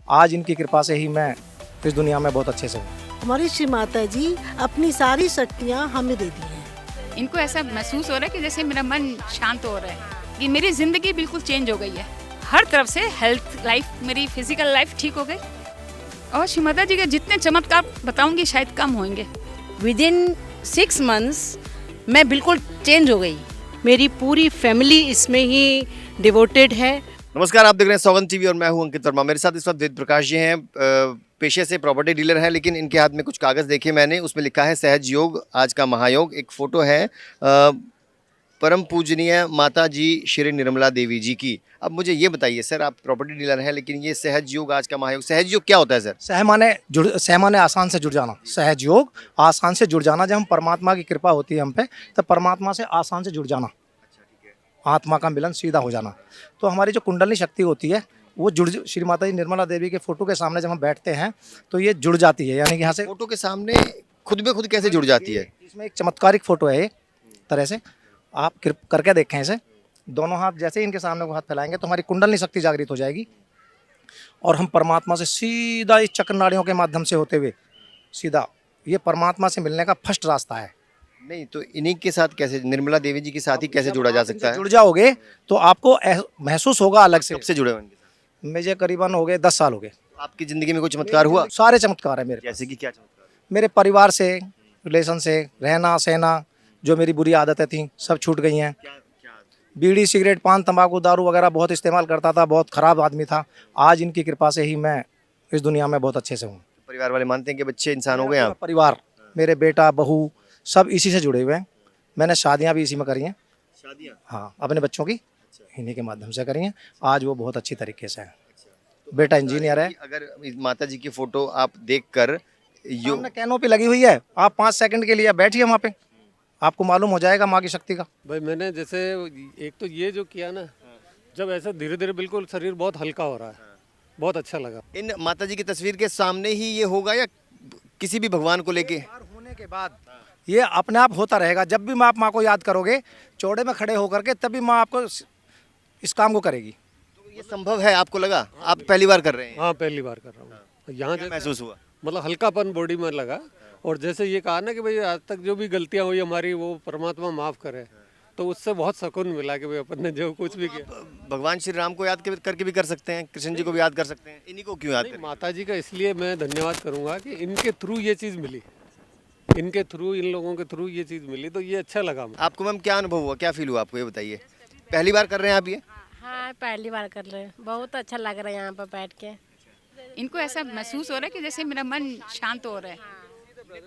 आज इनकी कृपा से ही मैं इस दुनिया में बहुत अच्छे से हूँ। हमारी श्री माता जी अपनी सारी शक्तियाँ हमें दे दी हैं। इनको ऐसा महसूस हो रहा है कि जैसे मेरा मन शांत हो रहा है, कि मेरी ज़िंदगी बिल्कुल चेंज हो गई है। हर तरफ से हेल्थ लाइफ, मेरी फिजिकल लाइफ ठीक हो गई। और श्री माता जी के जितने चमत्कार बताऊंगी शायद कम होंगे। विदिन 6 मंथ्स मैं बिल्कुल चेंज हो गई। मेरी पूरी फैमिली इसमें ही डिवोटेड है। नमस्कार, आप देख रहे हैं सौगंध टीवी और मैं हूं अंकित वर्मा। मेरे साथ इस वक्त वेद प्रकाश जी हैं। पेशे से प्रॉपर्टी डीलर हैं, लेकिन इनके हाथ में कुछ कागज़ देखे मैंने, उसमें लिखा है सहज योग आज का महायोग। एक फ़ोटो है परम पूजनीय माता जी श्री निर्मला देवी जी की। अब मुझे ये बताइए सर, आप प्रॉपर्टी डीलर हैं, लेकिन ये सहज योग आज का महायोग, सहज योग क्या होता है सर? सह माने आसान से जुड़ जाना। सहज योग आसान से जुड़ जाना। जब हम परमात्मा की कृपा होती है हम पे, तब परमात्मा से आसान से जुड़ जाना, आत्मा का मिलन सीधा हो जाना। तो हमारी जो कुंडली शक्ति होती है वो श्री माता जी निर्मला देवी के फोटो के सामने जब हम बैठते हैं तो ये जुड़ जाती है। यानी कि यहाँ से फोटो के सामने खुद में खुद कैसे जुड़ जाती है? इसमें एक चमत्कारिक फोटो है, एक तरह से आप करके देखें इसे। दोनों हाथ जैसे ही इनके सामने वो हाथ फैलाएंगे तो हमारी कुंडली शक्ति जागृत हो जाएगी और हम परमात्मा से सीधा इस चक्र नाड़ियों के माध्यम से होते हुए सीधा ये परमात्मा से मिलने का फर्स्ट रास्ता है। नहीं तो इन्हीं के साथ कैसे, निर्मला देवी जी के साथ ही कैसे जुड़ा जा सकता है? जुड़ जाओगे तो आपको महसूस होगा अलग से। कब से जुड़े हो इनके साथ? मुझे करीबन हो गए 10 साल हो गए। आपकी ज़िंदगी में कोई चमत्कार हुआ? सारे चमत्कार है मेरे। जैसे कि क्या चमत्कार? मेरे परिवार से, रिलेशन से, रहना सहना, जो मेरी बुरी आदतें थी सब छूट गई हैं। बीड़ी सिगरेट पान तंबाकू दारू वगैरह बहुत इस्तेमाल करता था, बहुत ख़राब आदमी था। आज इनकी कृपा से ही मैं इस दुनिया में बहुत अच्छे से हूँ। परिवार वाले मानते हैं कि बच्चे इंसान हो गए आप? परिवार, मेरे बेटा बहू सब इसी से जुड़े हुए हैं। मैंने शादियाँ भी इसी में करी हैं। शादियाँ? हाँ, अपने बच्चों की इन्हीं के माध्यम से करी हैं। आज वो बहुत अच्छी तरीके से है। बेटा इंजीनियर है। अगर माता जी की फोटो आप देखकर सामने कैनोपी लगी हुई है, आप 5 सेकंड के लिए बैठिए वहाँ पे, आपको मालूम हो जाएगा माँ की शक्ति का। भाई मैंने जैसे एक तो ये जो किया ना, जब ऐसा धीरे धीरे बिल्कुल शरीर बहुत हल्का हो रहा है, बहुत अच्छा लगा। इन माता जी की तस्वीर के सामने ही ये होगा या किसी भी भगवान को लेके? होने के बाद ये अपने आप होता रहेगा। जब भी आप माँ को याद करोगे चौड़े में खड़े होकर के, तभी माँ आपको इस काम को करेगी। तो ये संभव है आपको लगा? आप पहली बार कर रहे हैं? हाँ, पहली बार कर रहा हूँ। यहाँ क्या महसूस हुआ? मतलब हल्कापन बॉडी में लगा। और जैसे ये कहा ना कि भाई आज तक जो भी गलतियाँ हुई हमारी वो परमात्मा माफ़ करे, तो उससे बहुत सुकून मिला कि भाई अपन ने जो कुछ भी किया। भगवान श्री राम को याद करके भी कर सकते हैं, कृष्ण जी को भी याद कर सकते हैं, इन्हीं को क्यों याद करें? माता जी का इसलिए मैं धन्यवाद करूँगा कि इनके थ्रू ये चीज़ मिली, इनके थ्रू, इन लोगों के थ्रू ये चीज़ मिली, तो ये अच्छा लगा। आपको मैम क्या अनुभव हुआ, क्या फील हुआ आपको, ये बताइए। पहली बार कर रहे हैं आप ये? हाँ, पहली बार कर रहे हैं। बहुत अच्छा लग रहा है यहाँ पर बैठ के। इनको ऐसा महसूस हो रहा है कि जैसे मेरा मन शांत हो रहा है।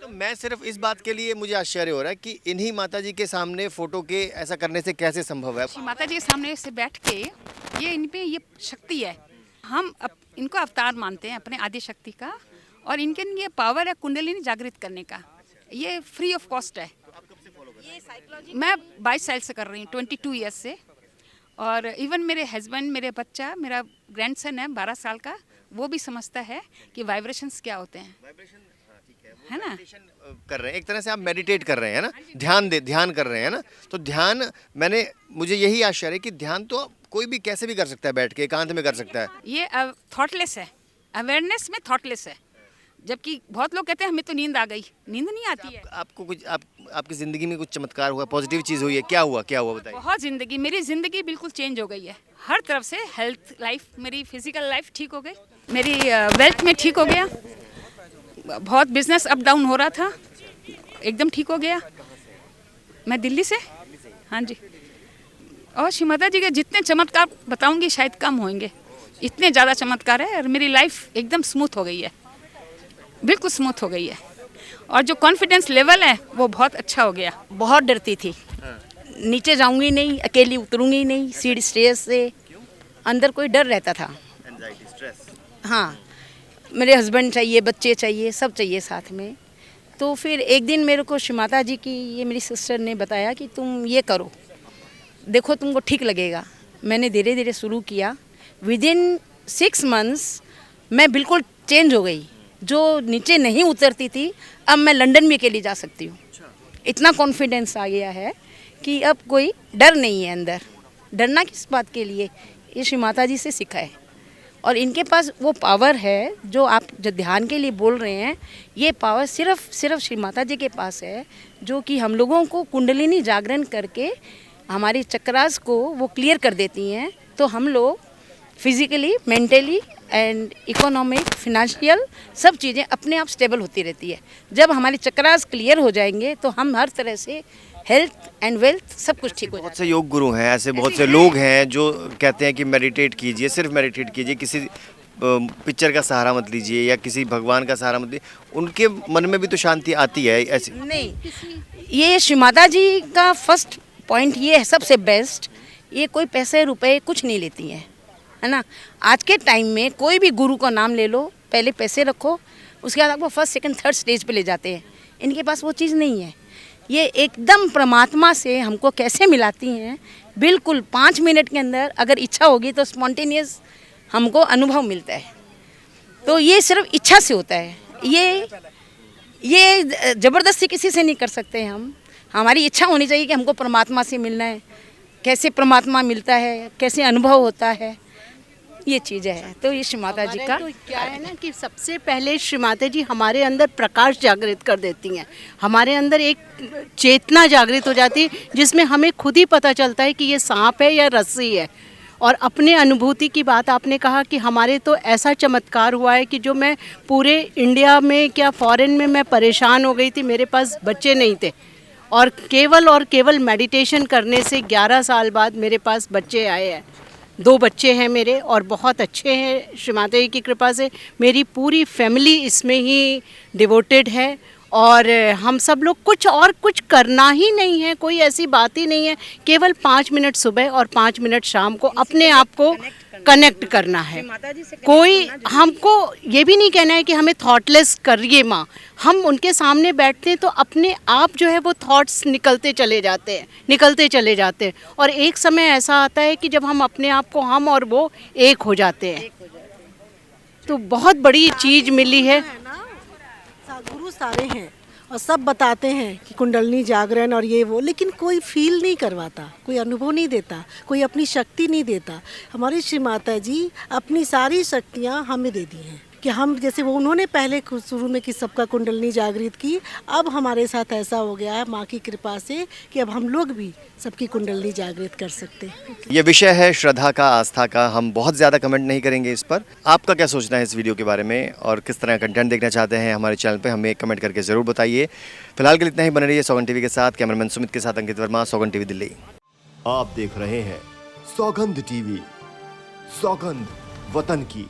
तो मैं सिर्फ इस बात के लिए मुझे आश्चर्य हो रहा है कि इन्हीं माता जी के सामने फोटो के ऐसा करने से कैसे संभव है? श्री माता जी के सामने से बैठ के ये इन पे ये शक्ति है। हम इनको अवतार मानते हैं अपने आदि शक्ति का, और इनके ये पावर है कुंडलिनी जागृत करने का। ये फ्री ऑफ कॉस्ट है। मैं 22 साल से कर रही हूँ, 22 ईयर्स से। और इवन मेरे हस्बैंड, मेरे बच्चा, मेरा ग्रैंडसन है 12 साल का, वो भी समझता है कि वाइब्रेशंस क्या होते हैं, है ना? कर रहे हैं एक तरह से, आप मेडिटेट कर रहे हैं ना, ध्यान कर रहे हैं ना। तो ध्यान, मुझे यही आश्चर्य है कि ध्यान तो कोई भी कैसे भी कर सकता है, बैठ के एकांत में कर सकता है। ये थॉटलेस है, अवेयरनेस में थॉटलेस है। जबकि बहुत लोग कहते हैं हमें तो नींद आ गई, नींद नहीं आती है। आपको कुछ आपकी ज़िंदगी में कुछ चमत्कार हुआ, पॉजिटिव चीज़ हुई है? क्या हुआ बताइए। बहुत मेरी ज़िंदगी बिल्कुल चेंज हो गई है। हर तरफ से हेल्थ लाइफ, मेरी फिजिकल लाइफ ठीक हो गई, मेरी वेल्थ में ठीक हो गया। बहुत बिजनेस अप डाउन हो रहा था, एकदम ठीक हो गया। मैं दिल्ली से, हाँ जी। और श्री माता जी के जितने चमत्कार बताऊंगी शायद कम होंगे, इतने ज़्यादा चमत्कार है। और मेरी लाइफ एकदम स्मूथ हो गई है, बिल्कुल स्मूथ हो गई है। और जो कॉन्फिडेंस लेवल है वो बहुत अच्छा हो गया। बहुत डरती थी, नीचे जाऊंगी नहीं, अकेली उतरूंगी नहीं सीढ़ी स्टेज से, अंदर कोई डर रहता था। हाँ, मेरे हस्बैंड चाहिए, बच्चे चाहिए, सब चाहिए साथ में। तो फिर एक दिन मेरे को श्री माता जी की, ये मेरी सिस्टर ने बताया कि तुम ये करो, देखो तुमको ठीक लगेगा। मैंने धीरे धीरे शुरू किया। विदिन 6 मंथ्स मैं बिल्कुल चेंज हो गई। जो नीचे नहीं उतरती थी, अब मैं लंदन भी अकेली जा सकती हूँ। इतना कॉन्फिडेंस आ गया है कि अब कोई डर नहीं है अंदर। डरना किस बात के लिए, ये श्री माता जी से सीखा है। और इनके पास वो पावर है जो आप जो ध्यान के लिए बोल रहे हैं, ये पावर सिर्फ श्री माता जी के पास है, जो कि हम लोगों को कुंडलिनी जागरण करके हमारी चक्रास को वो क्लियर कर देती हैं। तो हम लोग physically, mentally and economic, financial सब चीज़ें अपने आप स्टेबल होती रहती है। जब हमारी चक्रास क्लियर हो जाएंगे तो हम हर तरह से हेल्थ एंड वेल्थ सब कुछ ठीक हो बहुत जाता से योग गुरु हैं, ऐसे बहुत से लोग हैं जो कहते हैं कि मेडिटेट कीजिए, सिर्फ मेडिटेट कीजिए, किसी पिक्चर का सहारा मत लीजिए या किसी भगवान का सहारा मत लीजिए। उनके मन में भी तो शांति आती है ऐसे। नहीं, ये श्री माता जी का फर्स्ट पॉइंट ये है सबसे बेस्ट, ये कोई पैसे रुपए कुछ नहीं लेती हैं, है ना। आज के टाइम में कोई भी गुरु का नाम ले लो, पहले पैसे रखो, उसके बाद आपको फर्स्ट सेकंड थर्ड स्टेज पे ले जाते हैं। इनके पास वो चीज़ नहीं है। ये एकदम परमात्मा से हमको कैसे मिलाती हैं, बिल्कुल 5 मिनट के अंदर अगर इच्छा होगी तो स्पॉन्टेनियस हमको अनुभव मिलता है। तो ये सिर्फ इच्छा से होता है, ये ज़बरदस्ती किसी से नहीं कर सकते हम। हमारी इच्छा होनी चाहिए कि हमको परमात्मा से मिलना है, कैसे परमात्मा मिलता है, कैसे अनुभव होता है, ये चीज़ है। तो ये श्री माता जी का तो क्या है ना कि सबसे पहले श्री माता जी हमारे अंदर प्रकाश जागृत कर देती हैं, हमारे अंदर एक चेतना जागृत हो जाती है, जिसमें हमें खुद ही पता चलता है कि ये सांप है या रस्सी है। और अपने अनुभूति की बात आपने कहा कि हमारे तो ऐसा चमत्कार हुआ है कि जो मैं पूरे इंडिया में क्या फॉरेन में मैं परेशान हो गई थी, मेरे पास बच्चे नहीं थे, और केवल मेडिटेशन करने से 11 साल बाद मेरे पास बच्चे आए हैं। 2 बच्चे हैं मेरे और बहुत अच्छे हैं, श्री माता जी की कृपा से मेरी पूरी फैमिली इसमें ही डिवोटेड है। और हम सब लोग कुछ करना ही नहीं है, कोई ऐसी बात ही नहीं है, केवल 5 मिनट सुबह और 5 मिनट शाम को अपने आप को कनेक्ट करना है। कोई हमको ये भी नहीं कहना है कि हमें थॉटलेस करिए माँ, हम उनके सामने बैठते हैं तो अपने आप जो है वो थॉट्स निकलते चले जाते हैं और एक समय ऐसा आता है कि जब हम अपने आप को हम और वो एक हो जाते हैं। तो बहुत बड़ी चीज़ मिली है। गुरु सारे हैं और सब बताते हैं कि कुंडलनी जागरण और ये वो, लेकिन कोई फील नहीं करवाता, कोई अनुभव नहीं देता, कोई अपनी शक्ति नहीं देता। हमारी श्री माता जी अपनी सारी शक्तियाँ हमें दे दी हैं कि हम जैसे वो उन्होंने पहले शुरू में कि सबका कुंडलनी जागृत की, अब हमारे साथ ऐसा हो गया है माँ की कृपा से कि अब हम लोग भी सबकी कुंडलनी जागृत कर सकते हैं। ये विषय है श्रद्धा का, आस्था का। हम बहुत ज़्यादा कमेंट नहीं करेंगे इस पर। आपका क्या सोचना है इस वीडियो के बारे में और किस तरह का कंटेंट देखना चाहते हैं हमारे चैनल पे, हमें कमेंट करके ज़रूर बताइए। फिलहाल के लिए इतना ही। बने रहिए सौगंध टीवी के साथ। कैमरामैन सुमित के साथ अंकित वर्मा, सौगंध टीवी दिल्ली। आप देख रहे हैं सौगंध टीवी, सौगंध वतन की।